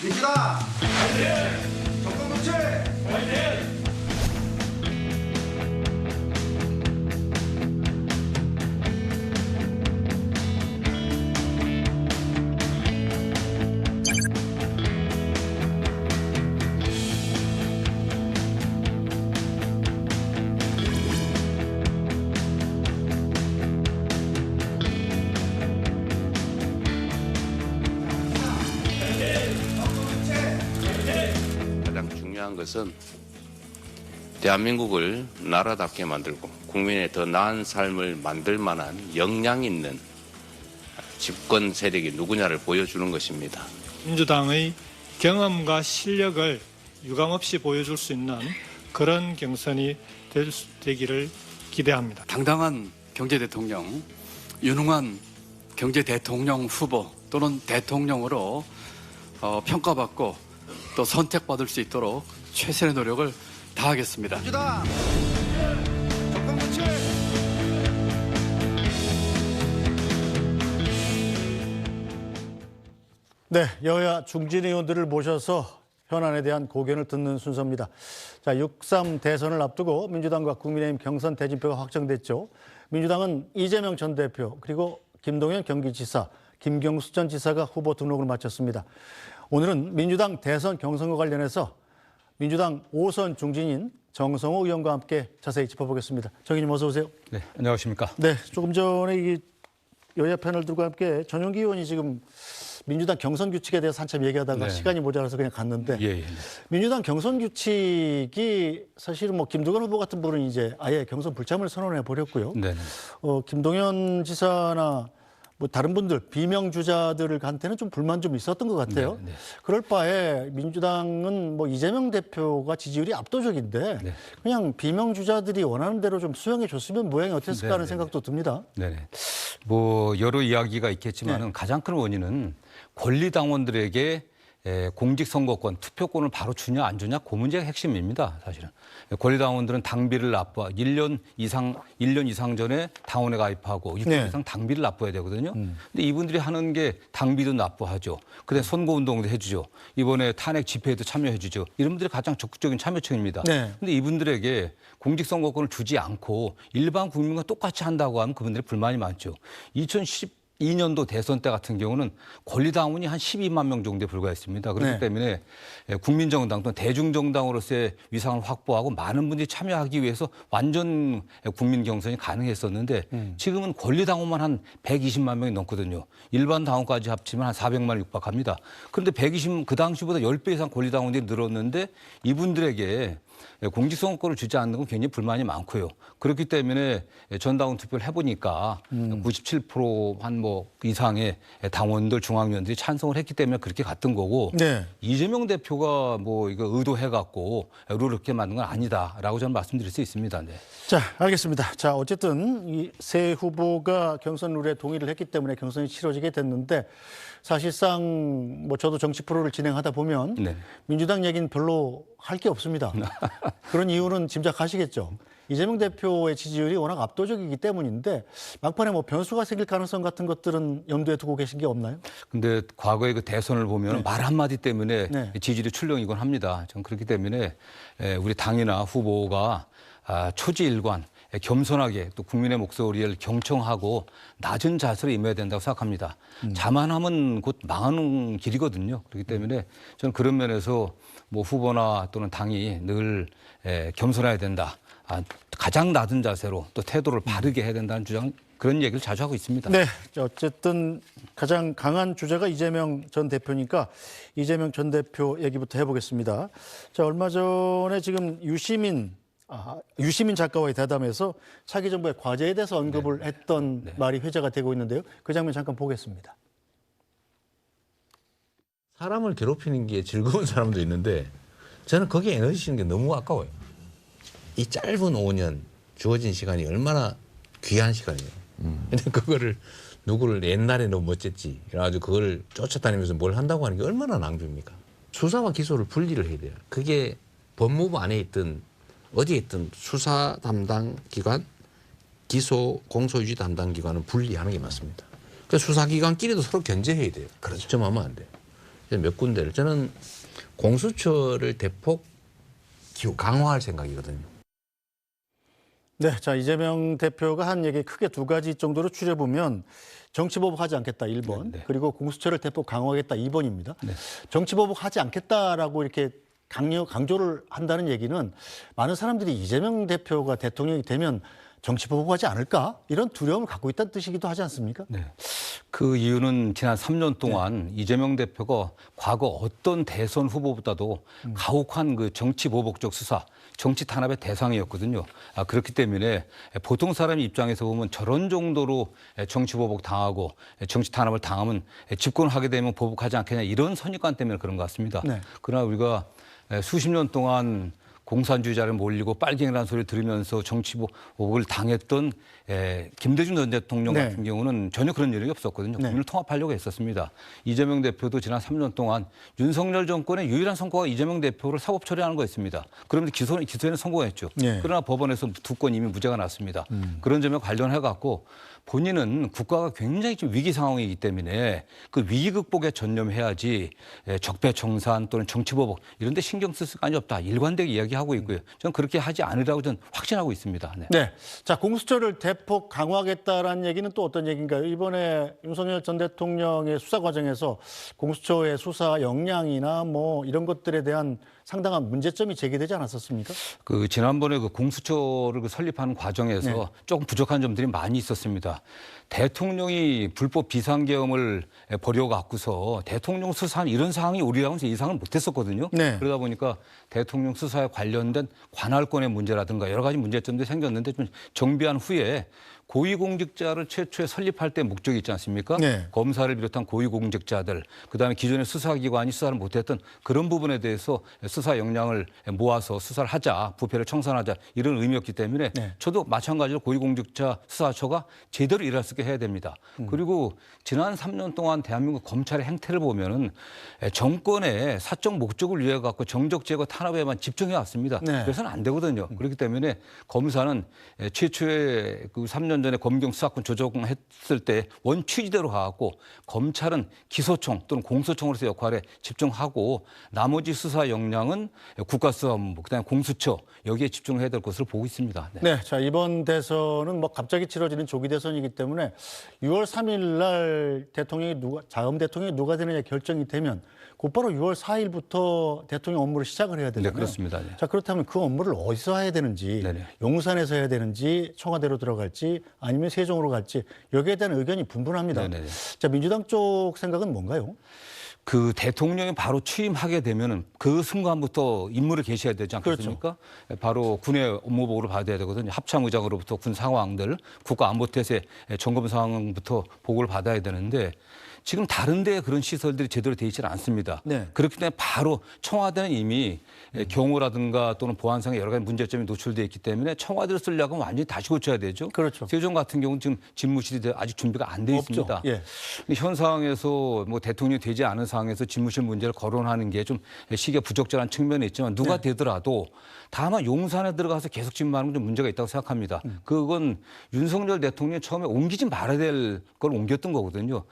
민주당 화이팅! 정권 교체 화이팅! 가장 중요한 것은 대한민국을 나라답게 만들고 국민의 더 나은 삶을 만들 만한 역량 있는 집권 세력이 누구냐를 보여주는 것입니다. 민주당의 경험과 실력을 유감없이 보여줄 수 있는 그런 경선이 되기를 기대합니다. 당당한 경제대통령, 유능한 경제대통령 후보 또는 대통령으로 평가받고 또 선택받을 수 있도록 최선의 노력을 다하겠습니다. 민주당 정권 교체 네, 여야 중진 의원들을 모셔서 현안에 대한 고견을 듣는 순서입니다. 자, 6.3 대선을 앞두고 민주당과 국민의힘 경선 대진표가 확정됐죠. 민주당은 이재명 전 대표 그리고 김동연 경기지사, 김경수 전 지사가 후보 등록을 마쳤습니다. 오늘은 민주당 대선 경선과 관련해서 민주당 5선 중진인 정성호 의원과 함께 자세히 짚어보겠습니다. 정 의원님 어서 오세요. 네, 안녕하십니까. 네, 조금 전에 이 여야 패널들과 함께 전용기 의원이 지금 민주당 경선 규칙에 대해서 한참 얘기하다가 네. 시간이 모자라서 그냥 갔는데 예. 민주당 경선 규칙이 사실은 뭐 김두관 후보 같은 분은 이제 아예 경선 불참을 선언해 버렸고요. 네. 김동연 지사나 뭐 다른 분들 비명 주자들한테는 좀 불만 좀 있었던 것 같아요. 네. 그럴 바에 민주당은 뭐 이재명 대표가 지지율이 압도적인데 네. 그냥 비명 주자들이 원하는 대로 좀 수용해 줬으면 모양이 어땠을까 하는 네. 생각도 듭니다. 네. 뭐 여러 이야기가 있겠지만은 네. 가장 큰 원인은 권리당원들에게 공직선거권, 투표권을 바로 주냐 안 주냐 그 문제가 핵심입니다. 사실은 권리당원들은 당비를 납부하 1년 이상 전에 당원에 가입하고 6개월 네. 이상 당비를 납부해야 되거든요. 근데 이분들이 하는 게 당비도 납부하죠. 그다음에 선거운동도 해주죠. 이번에 탄핵 집회에도 참여해주죠. 이런 분들이 가장 적극적인 참여층입니다. 네. 근데 이분들에게 공직선거권을 주지 않고 일반 국민과 똑같이 한다고 하면 그분들의 불만이 많죠. 2012년도 대선 때 같은 경우는 권리당원이 한 12만 명 정도에 불과했습니다. 그렇기 네. 때문에 국민정당 또는 대중정당으로서의 위상을 확보하고 많은 분들이 참여하기 위해서 완전 국민 경선이 가능했었는데 지금은 권리당원만 한 120만 명이 넘거든요. 일반 당원까지 합치면 한 400만을 육박합니다. 그런데 그 당시보다 10배 이상 권리당원들이 늘었는데 이분들에게 공직선거권을 주지 않는 건 굉장히 불만이 많고요. 그렇기 때문에 전당원 투표를 해보니까 97% 한 뭐 이상의 당원들, 중앙위원들이 찬성을 했기 때문에 그렇게 갔던 거고 네. 이재명 대표가 뭐 이거 의도해갖고 룰을 그렇게 만든 건 아니다라고 저는 말씀드릴 수 있습니다. 네. 자, 알겠습니다. 자, 어쨌든 이 세 후보가 경선 룰에 동의를 했기 때문에 경선이 치러지게 됐는데 사실상 뭐 저도 정치 프로를 진행하다 보면 네. 민주당 얘기는 별로 할 게 없습니다. 그런 이유는 짐작하시겠죠. 이재명 대표의 지지율이 워낙 압도적이기 때문인데 막판에 뭐 변수가 생길 가능성 같은 것들은 염두에 두고 계신 게 없나요? 근데 과거의 그 대선을 보면 네. 말 한마디 때문에 네. 지지율이 출렁이곤 합니다. 저는 그렇기 때문에 우리 당이나 후보가 초지일관 겸손하게 또 국민의 목소리를 경청하고 낮은 자세로 임해야 된다고 생각합니다. 자만하면 곧 망하는 길이거든요. 그렇기 때문에 저는 그런 면에서 뭐 후보나 또는 당이 늘 겸손해야 된다. 가장 낮은 자세로 또 태도를 바르게 해야 된다는 주장 그런 얘기를 자주 하고 있습니다. 네, 어쨌든 가장 강한 주자가 이재명 전 대표니까 이재명 전 대표 얘기부터 해보겠습니다. 자, 얼마 전에 지금 유시민 작가와의 대담에서 차기 정부의 과제에 대해서 언급을 했던 말이 회자가 되고 있는데요. 그 장면 잠깐 보겠습니다. 사람을 괴롭히는 게 즐거운 사람도 있는데 저는 거기에 에너지 쓰는 게 너무 아까워요. 이 짧은 5년 주어진 시간이 얼마나 귀한 시간이에요. 근데 그거를 누구를 옛날에 너무 멋졌지 그래가지고 그걸 쫓아다니면서 뭘 한다고 하는 게 얼마나 낭비입니까? 수사와 기소를 분리를 해야 돼요. 그게 법무부 안에 있든 어디에 있든 수사 담당 기관, 기소 공소유지 담당 기관은 분리하는 게 맞습니다. 그러니까 수사기관끼리도 서로 견제해야 돼요. 그렇죠. 점하면 안 돼요. 몇 군데를 저는 공수처를 대폭 강화할 생각이거든요. 네, 자 이재명 대표가 한 얘기 크게 두 가지 정도로 추려보면 정치보복하지 않겠다 1번, 네. 그리고 공수처를 대폭 강화하겠다 2번입니다. 네. 정치보복하지 않겠다라고 이렇게 강조를 한다는 얘기는 많은 사람들이 이재명 대표가 대통령이 되면 정치보복하지 않을까 이런 두려움을 갖고 있다는 뜻이기도 하지 않습니까? 네. 그 이유는 지난 3년 동안 이재명 대표가 과거 어떤 대선 후보보다도 가혹한 그 정치 보복적 수사, 정치 탄압의 대상이었거든요. 그렇기 때문에 보통 사람 입장에서 보면 저런 정도로 정치 보복 당하고 정치 탄압을 당하면 집권하게 되면 보복하지 않겠냐 이런 선입관 때문에 그런 것 같습니다. 네. 그러나 우리가 수십 년 동안 공산주의자를 몰리고 빨갱이라는 소리를 들으면서 정치 보복을 당했던 김대중 전 대통령 네. 같은 경우는 전혀 그런 일이 없었거든요. 네. 국민을 통합하려고 했었습니다. 이재명 대표도 지난 3년 동안 윤석열 정권의 유일한 성과가 이재명 대표를 사법 처리하는 거였습니다. 그런데 기소에는 성공했죠. 네. 그러나 법원에서 두 건 이미 무죄가 났습니다. 그런 점에 관련해 갖고 본인은 국가가 굉장히 좀 위기 상황이기 때문에 그 위기 극복에 전념해야지 적폐청산 또는 정치보복 이런 데 신경 쓸 시간이 없다. 일관되게 이야기하고 있고요. 저는 그렇게 하지 않으라고 저는 확신하고 있습니다. 네. 네. 자, 공수처를 대폭 강화하겠다라는 얘기는 또 어떤 얘기인가요? 이번에 윤석열 전 대통령의 수사 과정에서 공수처의 수사 역량이나 뭐 이런 것들에 대한 상당한 문제점이 제기되지 않았었습니까? 그 지난번에 그 공수처를 설립하는 과정에서 네. 조금 부족한 점들이 많이 있었습니다. 대통령이 불법 비상계엄을 벌여갖고서 대통령 수사한 이런 상황이 우리라고는 예상을 못했었거든요. 네. 그러다 보니까 대통령 수사에 관련된 관할권의 문제라든가 여러 가지 문제점들이 생겼는데 좀 정비한 후에 고위공직자를 최초에 설립할 때 목적이 있지 않습니까? 네. 검사를 비롯한 고위공직자들, 그다음에 기존의 수사기관이 수사를 못했던 그런 부분에 대해서 수사 역량을 모아서 수사를 하자, 부패를 청산하자 이런 의미였기 때문에 네. 저도 마찬가지로 고위공직자 수사처가 제대로 일할 수 있게 해야 됩니다. 그리고 지난 3년 동안 대한민국 검찰의 행태를 보면은 정권의 사적 목적을 위해 갖고 정적 제거 탄압에만 집중해 왔습니다. 네. 그래서는 안 되거든요. 그렇기 때문에 검사는 최초의 그 3년 전에 검경 수사권 조정했을 때 원 취지대로 가갖고 검찰은 기소청 또는 공소청으로서 역할에 집중하고 나머지 수사 역량은 국가수사본부 그다음에 공수처 여기에 집중해야 될 것으로 보고 있습니다. 네. 네. 자, 이번 대선은 뭐 갑자기 치러지는 조기 대선이기 때문에 6월 3일 날 자금 대통령이 누가 되느냐 결정이 되면 곧바로 6월 4일부터 대통령 업무를 시작을 해야 되잖아요. 네, 그렇습니다. 네. 자, 그렇다면 그 업무를 어디서 해야 되는지, 네네. 용산에서 해야 되는지, 청와대로 들어갈지, 아니면 세종으로 갈지 여기에 대한 의견이 분분합니다. 네네네. 자, 민주당 쪽 생각은 뭔가요? 그 대통령이 바로 취임하게 되면은 그 순간부터 임무를 개시해야 되지 않겠습니까? 바로 군의 업무보고를 받아야 되거든요. 합참의장으로부터 군 상황들, 국가안보태세 점검 상황부터 보고를 받아야 되는데 지금 다른 데 그런 시설들이 제대로 되어 있지는 않습니다. 네. 그렇기 때문에 바로 청와대는 이미 경호라든가 또는 보안상의 여러 가지 문제점이 노출되어 있기 때문에 청와대를 쓰려고 하면 완전히 다시 고쳐야 되죠. 그렇죠. 세종 같은 경우는 지금 집무실이 아직 준비가 안 돼 없죠. 있습니다. 예. 현 상황에서 뭐 대통령이 되지 않은 상황에서 집무실 문제를 거론하는 게 좀 시기가 부적절한 측면이 있지만 누가 네. 되더라도 다만 용산에 들어가서 계속 집무하는 건 좀 문제가 있다고 생각합니다. 그건 윤석열 대통령이 처음에 옮기지 말아야 될 걸 옮겼던 거거든요.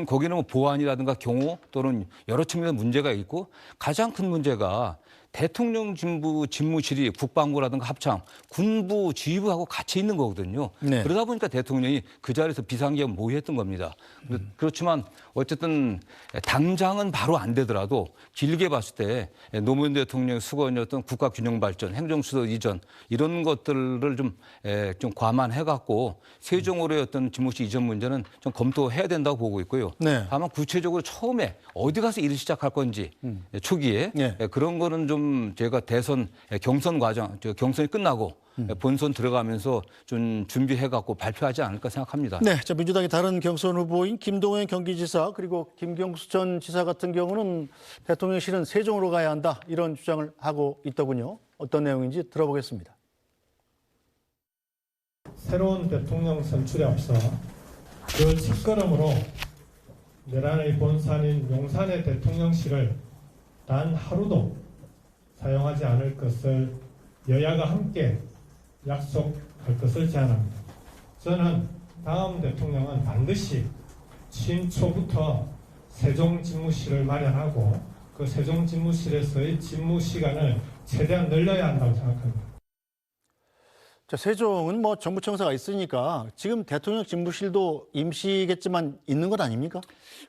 거기는 뭐 보안이라든가 경호 또는 여러 측면의 문제가 있고 가장 큰 문제가 대통령 집무실이 국방부라든가 합참, 군부, 지휘부하고 같이 있는 거거든요. 네. 그러다 보니까 대통령이 그 자리에서 비상계엄 모의했던 겁니다. 그렇지만 어쨌든 당장은 바로 안 되더라도 길게 봤을 때 노무현 대통령의 수건이었던 국가균형발전, 행정수도 이전 이런 것들을 좀 과만해갖고 세종으로의 어떤 집무실 이전 문제는 좀 검토해야 된다고 보고 있고요. 네. 다만 구체적으로 처음에 어디 가서 일을 시작할 건지 초기에 네. 그런 거는 좀 제가 대선 경선 과정, 경선이 끝나고 본선 들어가면서 좀 준비해갖고 발표하지 않을까 생각합니다. 네, 자, 민주당의 다른 경선 후보인 김동연 경기지사 그리고 김경수 전 지사 같은 경우는 대통령실은 세종으로 가야 한다 이런 주장을 하고 있더군요. 어떤 내용인지 들어보겠습니다. 새로운 대통령 선출에 앞서 그 첫걸음으로 내란의 본산인 용산의 대통령실을 단 하루도 사용하지 않을 것을 여야가 함께 약속할 것을 제안합니다. 저는 다음 대통령은 반드시 취임 초부터 세종집무실을 마련하고 그 세종집무실에서의 집무 시간을 최대한 늘려야 한다고 생각합니다. 자, 세종은 뭐 정부 청사가 있으니까 지금 대통령 집무실도 임시겠지만 있는 것 아닙니까?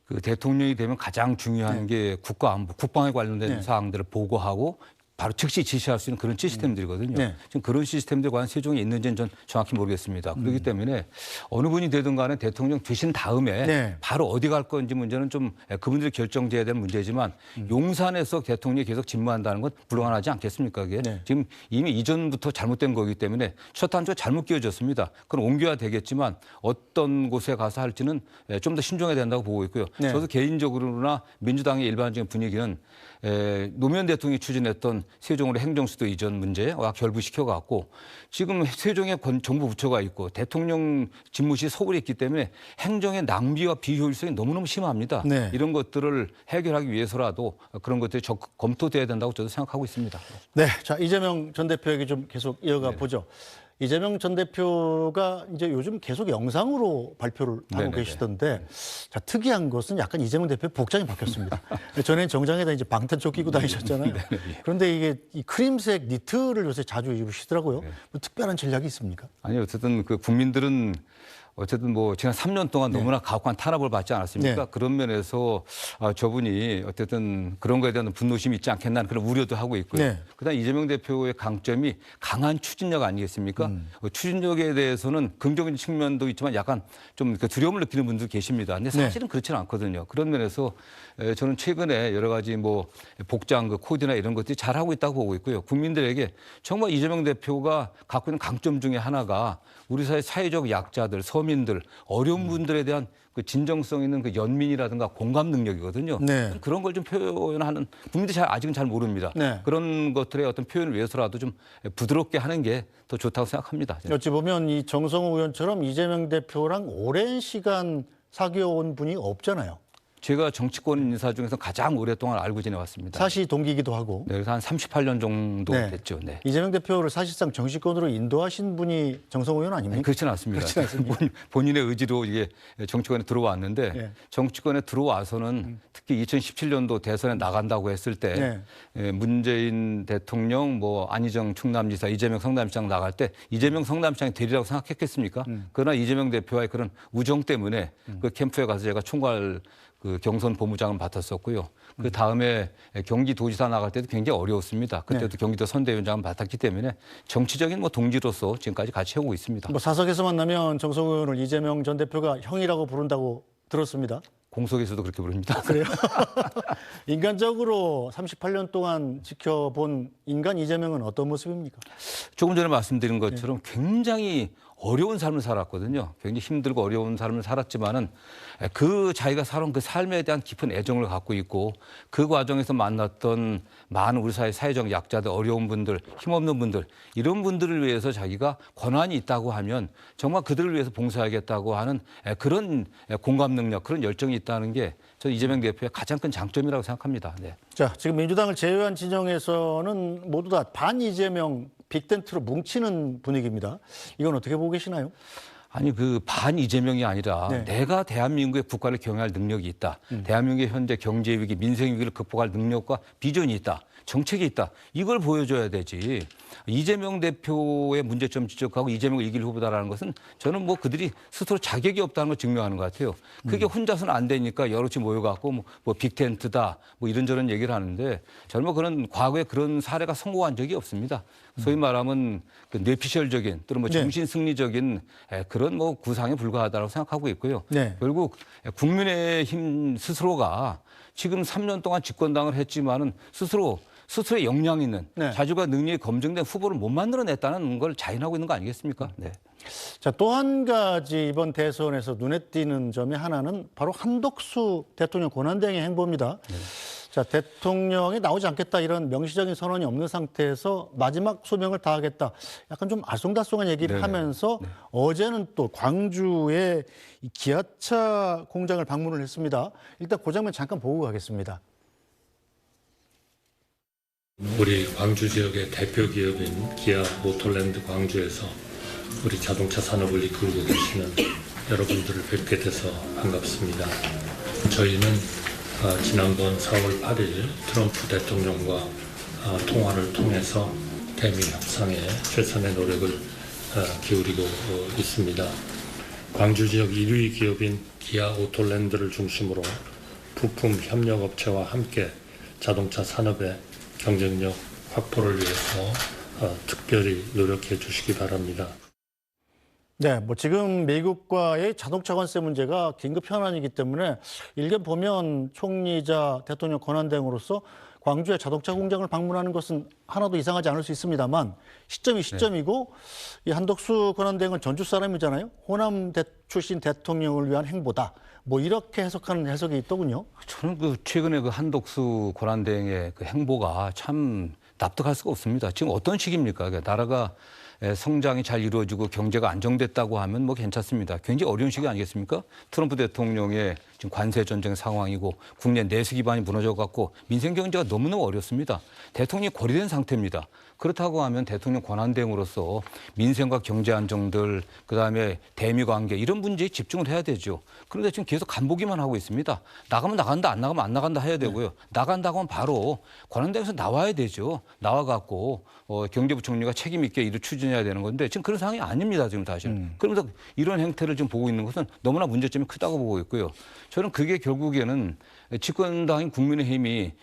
그 대통령이 되면 가장 중요한 게 국가안보, 국방에 관련된 사항들을 보고하고 바로 즉시 지시할 수 있는 그런 시스템들이거든요. 지금 그런 시스템들 과연 세종에 있는지는 전 정확히 모르겠습니다. 그렇기 때문에 어느 분이 되든 간에 대통령 되신 다음에 바로 어디 갈 건지 문제는 좀 그분들이 결정돼야 될 문제지만 용산에서 대통령이 계속 집무한다는 건 불가능하지 않겠습니까? 그게 지금 이미 이전부터 잘못된 거기 때문에 첫 단추가 잘못 끼워졌습니다. 그건 옮겨야 되겠지만 어떤 곳에 가서 할지는 좀 더 신중해야 된다고 보고 있고요. 저도 개인적으로나 민주당의 일반적인 분위기는 노무현 대통령이 추진했던 세종으로 행정수도 이전 문제와 결부시켜갖고 지금 세종에 정부 부처가 있고 대통령 집무실이 서울에 있기 때문에 행정의 낭비와 비효율성이 너무너무 심합니다. 이런 것들을 해결하기 위해서라도 그런 것들이 적극 검토돼야 된다고 저도 생각하고 있습니다. 네, 자 이재명 전 대표 얘기 좀 계속 이어가 보죠. 이재명 전 대표가 이제 요즘 계속 영상으로 발표를 하고 계시던데, 자, 특이한 것은 약간 이재명 대표 복장이 바뀌었습니다. 전에는 정장에다 이제 방탄조 끼고 다니셨잖아요. 그런데 이게 이 크림색 니트를 요새 자주 입으시더라고요. 뭐 특별한 전략이 있습니까? 아니, 어쨌든 그 국민들은 어쨌든 뭐 지난 3년 동안 너무나 가혹한 탄압을 받지 않았습니까? 그런 면에서 저분이 어쨌든 그런 거에 대한 분노심이 있지 않겠나 그런 우려도 하고 있고요. 그다음 이재명 대표의 강점이 강한 추진력 아니겠습니까? 추진력에 대해서는 긍정적인 측면도 있지만 약간 좀 두려움을 느끼는 분도 계십니다. 근데 사실은 그렇지는 않거든요. 그런 면에서 저는 최근에 여러 가지 뭐 복장, 그 코디나 이런 것들이 잘하고 있다고 보고 있고요. 국민들에게 정말 이재명 대표가 갖고 있는 강점 중에 하나가 우리 사회 사회적 약자들, 서민들, 어려운 분들에 대한 그 진정성 있는 그 연민이라든가 공감 능력이거든요. 그런 걸 좀 표현하는 국민들이 아직은 잘 모릅니다. 그런 것들의 어떤 표현을 위해서라도 좀 부드럽게 하는 게 더 좋다고 생각합니다. 어찌 보면 이 정성호 의원처럼 이재명 대표랑 오랜 시간 사귀어온 분이 없잖아요. 제가 정치권 인사 중에서 가장 오랫동안 알고 지내왔습니다. 사시 동기이기도 하고. 네, 그래서 한 38년 정도 됐죠. 이재명 대표를 사실상 정치권으로 인도하신 분이 정성호 의원 아닙니까? 그렇지는 않습니다. 본인의 의지로 이게 정치권에 들어왔는데 정치권에 들어와서는 특히 2017년도 대선에 나간다고 했을 때 문재인 대통령, 뭐 안희정 충남지사, 이재명 성남시장 나갈 때 이재명 성남시장이 되리라고 생각했겠습니까? 그러나 이재명 대표와의 그런 우정 때문에 그 캠프에 가서 제가 총괄 그 경선 본부장을 맡았었고요. 그 다음에 경기도지사 나갈 때도 굉장히 어려웠습니다. 그때도 경기도 선대위원장을 맡았기 때문에 정치적인 뭐 동지로서 지금까지 같이 해오고 있습니다. 뭐 사석에서 만나면 정성호 의원을 이재명 전 대표가 형이라고 부른다고 들었습니다. 공석에서도 그렇게 부릅니다. 그래요? 인간적으로 38년 동안 지켜본 인간 이재명은 어떤 모습입니까? 조금 전에 말씀드린 것처럼 굉장히 어려운 삶을 살았거든요. 굉장히 힘들고 어려운 삶을 살았지만은 그 자기가 살아온 그 삶에 대한 깊은 애정을 갖고 있고 그 과정에서 만났던 많은 우리 사회 사회적 약자들, 어려운 분들, 힘없는 분들 이런 분들을 위해서 자기가 권한이 있다고 하면 정말 그들을 위해서 봉사하겠다고 하는 그런 공감 능력, 그런 열정이 있다는 게 저 이재명 대표의 가장 큰 장점이라고 생각합니다. 자, 지금 민주당을 제외한 진영에서는 모두 다 반 이재명 빅텐트로 뭉치는 분위기입니다. 이건 어떻게 보고 계시나요? 아니 그 반 이재명이 아니라 내가 대한민국의 국가를 경영할 능력이 있다. 대한민국의 현재 경제 위기, 민생 위기를 극복할 능력과 비전이 있다. 정책이 있다. 이걸 보여줘야 되지. 이재명 대표의 문제점 지적하고 이재명을 이길 후보다라는 것은 저는 뭐 그들이 스스로 자격이 없다는 걸 증명하는 것 같아요. 그게 혼자서는 안 되니까 여럿이 모여갖고 뭐 빅텐트다 뭐 이런저런 얘기를 하는데 저는 뭐 그런 과거에 그런 사례가 성공한 적이 없습니다. 소위 말하면 그 뇌피셜적인 또는 뭐 정신 승리적인 그런 뭐 구상에 불과하다고 생각하고 있고요. 결국 국민의힘 스스로가 지금 3년 동안 집권당을 했지만은 스스로의 역량 있는 자질과 능력이 검증된 후보를 못 만들어냈다는 걸 자인하고 있는 거 아니겠습니까? 자, 또 한 가지 이번 대선에서 눈에 띄는 점이 하나는 바로 한덕수 대통령 권한대행의 행보입니다. 자, 대통령이 나오지 않겠다 이런 명시적인 선언이 없는 상태에서 마지막 소명을 다하겠다. 약간 좀 알쏭달쏭한 얘기를 하면서 어제는 또 광주에 이 기아차 공장을 방문을 했습니다. 일단 그 장면 잠깐 보고 가겠습니다. 우리 광주 지역의 대표 기업인 기아 모터랜드 광주에서 우리 자동차 산업을 이끌고 계시는 여러분들을 뵙게 돼서 반갑습니다. 저희는 지난번 4월 8일 트럼프 대통령과 통화를 통해서 대미 협상에 최선의 노력을 기울이고 있습니다. 광주 지역 1위 기업인 기아 오토랜드를 중심으로 부품 협력업체와 함께 자동차 산업의 경쟁력 확보를 위해서 특별히 노력해 주시기 바랍니다. 네, 뭐 지금 미국과의 자동차 관세 문제가 긴급 현안이기 때문에 일견 보면 총리이자 대통령 권한대행으로서 광주의 자동차 공장을 방문하는 것은 하나도 이상하지 않을 수 있습니다만 시점이 시점이고 이 한덕수 권한대행은 전주 사람이잖아요. 호남 출신 대통령을 위한 행보다. 뭐 이렇게 해석하는 해석이 있더군요. 저는 그 최근에 그 한덕수 권한대행의 그 행보가 참 납득할 수가 없습니다. 지금 어떤 시기입니까? 그러니까 나라가 성장이 잘 이루어지고 경제가 안정됐다고 하면 뭐 괜찮습니다. 굉장히 어려운 시기 아니겠습니까? 트럼프 대통령의 지금 관세 전쟁 상황이고 국내 내수 기반이 무너져갖고 민생 경제가 너무너무 어렵습니다. 대통령이 고립된 상태입니다. 그렇다고 하면 대통령 권한대행으로서 민생과 경제 안정들, 그다음에 대미 관계 이런 문제에 집중을 해야 되죠. 그런데 지금 계속 간보기만 하고 있습니다. 나가면 나간다, 안 나가면 안 나간다 해야 되고요. 나간다고 하면 바로 권한대행에서 나와야 되죠. 나와갖고 경제부총리가 책임 있게 일을 추진해야 되는 건데 지금 그런 상황이 아닙니다. 지금 사실은. 그러면서 이런 행태를 지금 보고 있는 것은 너무나 문제점이 크다고 보고 있고요. 저는 그게 결국에는 집권당인 국민의힘이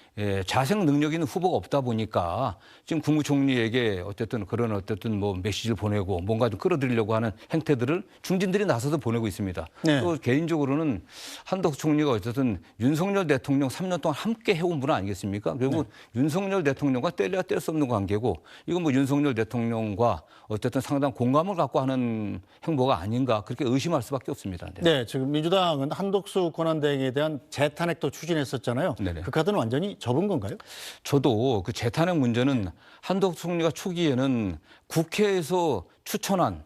자생 능력 있는 후보가 없다 보니까 지금 국무총리에게 어쨌든 뭐 메시지를 보내고 뭔가 좀 끌어들이려고 하는 행태들을 중진들이 나서서 보내고 있습니다. 네. 또 개인적으로는 한덕수 총리가 어쨌든 윤석열 대통령 3년 동안 함께 해온 분 아니겠습니까? 그리고 윤석열 대통령과 뗄래야 뗄 수 없는 관계고 이건 뭐 윤석열 대통령과 어쨌든 상당한 공감을 갖고 하는 행보가 아닌가 그렇게 의심할 수밖에 없습니다. 네, 지금 민주당은 한덕수 권한대행에 대한 재탄핵도 추진했었잖아요. 네네. 그 카드는 완전히 접은 건가요? 저도 그 재탄핵 문제는 한덕수 총리가 초기에는 국회에서 추천한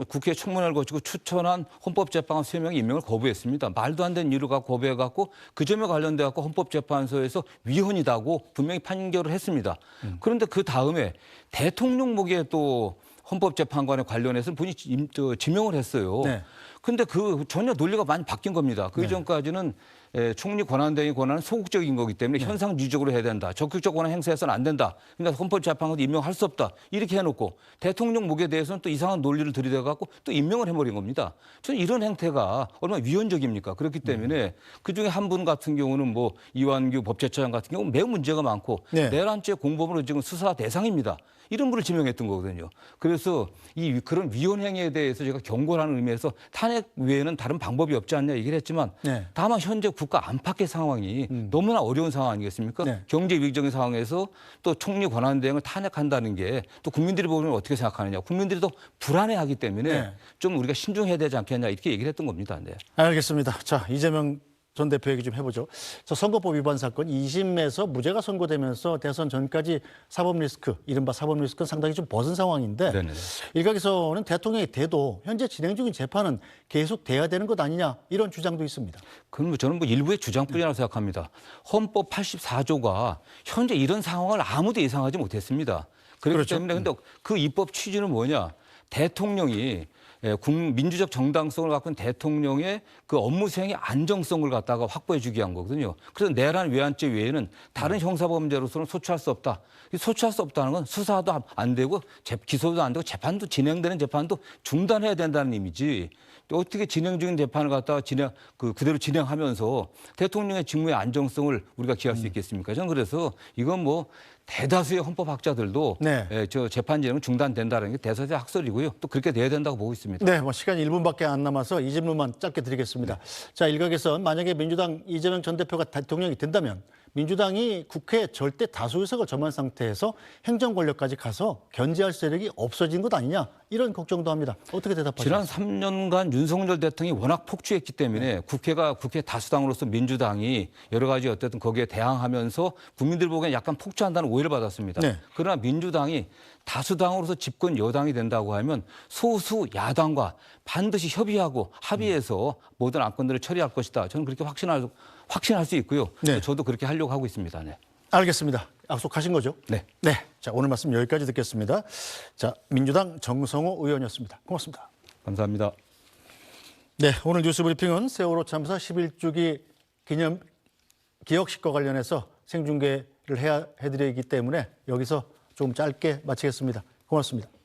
국회 청문회를 거치고 추천한 헌법재판관 3명의 임명을 거부했습니다. 말도 안 되는 이유를 갖고 거부해갖고 그 점에 관련돼갖고 헌법재판소에서 위헌이다고 분명히 판결을 했습니다. 그런데 그 다음에 대통령 목에 또 헌법재판관에 관련해서 본인이 지명을 했어요. 그런데 그 전혀 논리가 많이 바뀐 겁니다. 그 이전까지는 총리 권한대행의 권한은 소극적인 거기 때문에 현상유지적으로 해야 된다. 적극적 권한 행사해서는 안 된다. 그러니까 헌법재판관도 임명할 수 없다. 이렇게 해놓고 대통령 목에 대해서는 또 이상한 논리를 들이대갖고 또 임명을 해버린 겁니다. 저는 이런 행태가 얼마나 위헌적입니까? 그렇기 때문에 그중에 한 분 같은 경우는 뭐 이완규 법제처장 같은 경우는 매우 문제가 많고 내란죄 공범으로 지금 수사 대상입니다. 이런 분을 지명했던 거거든요. 그래서 그런 위헌 행위에 대해서 제가 경고를 하는 의미에서 탄핵 외에는 다른 방법이 없지 않냐 얘기를 했지만 다만 현재 국가 안팎의 상황이 너무나 어려운 상황 아니겠습니까? 경제 위기적인 상황에서 또 총리 권한대행을 탄핵한다는 게 또 국민들이 보면 어떻게 생각하느냐. 국민들이 더 불안해하기 때문에 좀 우리가 신중해야 되지 않겠냐 이렇게 얘기를 했던 겁니다. 네. 알겠습니다. 자, 이재명 전 대표 얘기 좀 해보죠. 저 선거법 위반 사건 2심에서 무죄가 선고되면서 대선 전까지 사법 리스크, 이른바 사법 리스크는 상당히 좀 벗은 상황인데 일각에서는 대통령이 돼도 현재 진행 중인 재판은 계속 돼야 되는 것 아니냐 이런 주장도 있습니다. 그건 저는 일부의 주장뿐이라고 생각합니다. 헌법 84조가 현재 이런 상황을 아무도 예상하지 못했습니다. 그렇기 때문에 근데 그 입법 취지는 뭐냐? 대통령이 민주적 정당성을 갖고 있는 대통령의 그 업무 수행의 안정성을 갖다가 확보해 주기 위한 거거든요. 그래서 내란 외환죄 외에는 다른 형사범죄로서는 소추할 수 없다. 소추할 수 없다는 건 수사도 안 되고 기소도 안 되고 재판도 진행되는 재판도 중단해야 된다는 의미지. 어떻게 진행 중인 재판을 갖다가 그대로 진행하면서 대통령의 직무의 안정성을 우리가 기할 수 있겠습니까? 저는 그래서 이건 뭐 대다수의 헌법학자들도 저 재판 진행은 중단된다는 게 대다수의 학설이고요. 또 그렇게 돼야 된다고 보고 있습니다. 네, 뭐 시간이 1분밖에 안 남아서 이 질문만 짧게 드리겠습니다. 자, 일각에선 만약에 민주당 이재명 전 대표가 대통령이 된다면 민주당이 국회 절대 다수 의석을 점한 상태에서 행정 권력까지 가서 견제할 세력이 없어진 것 아니냐 이런 걱정도 합니다. 어떻게 대답하시죠? 지난 3년간 윤석열 대통령이 워낙 폭주했기 때문에 국회 다수당으로서 민주당이 여러 가지 어쨌든 거기에 대항하면서 국민들 보기엔 약간 폭주한다는 오해를 받았습니다. 그러나 민주당이 다수당으로서 집권 여당이 된다고 하면 소수 야당과 반드시 협의하고 합의해서 모든 안건들을 처리할 것이다. 저는 그렇게 확신할 수 있고요. 저도 그렇게 하려고 하고 있습니다. 네. 알겠습니다. 약속하신 거죠? 네. 자, 오늘 말씀 여기까지 듣겠습니다. 자, 민주당 정성호 의원이었습니다. 고맙습니다. 감사합니다. 네, 오늘 뉴스 브리핑은 세월호 참사 11주기 기념 기억식과 관련해서 생중계를 해드리기 때문에 여기서 좀 짧게 마치겠습니다. 고맙습니다.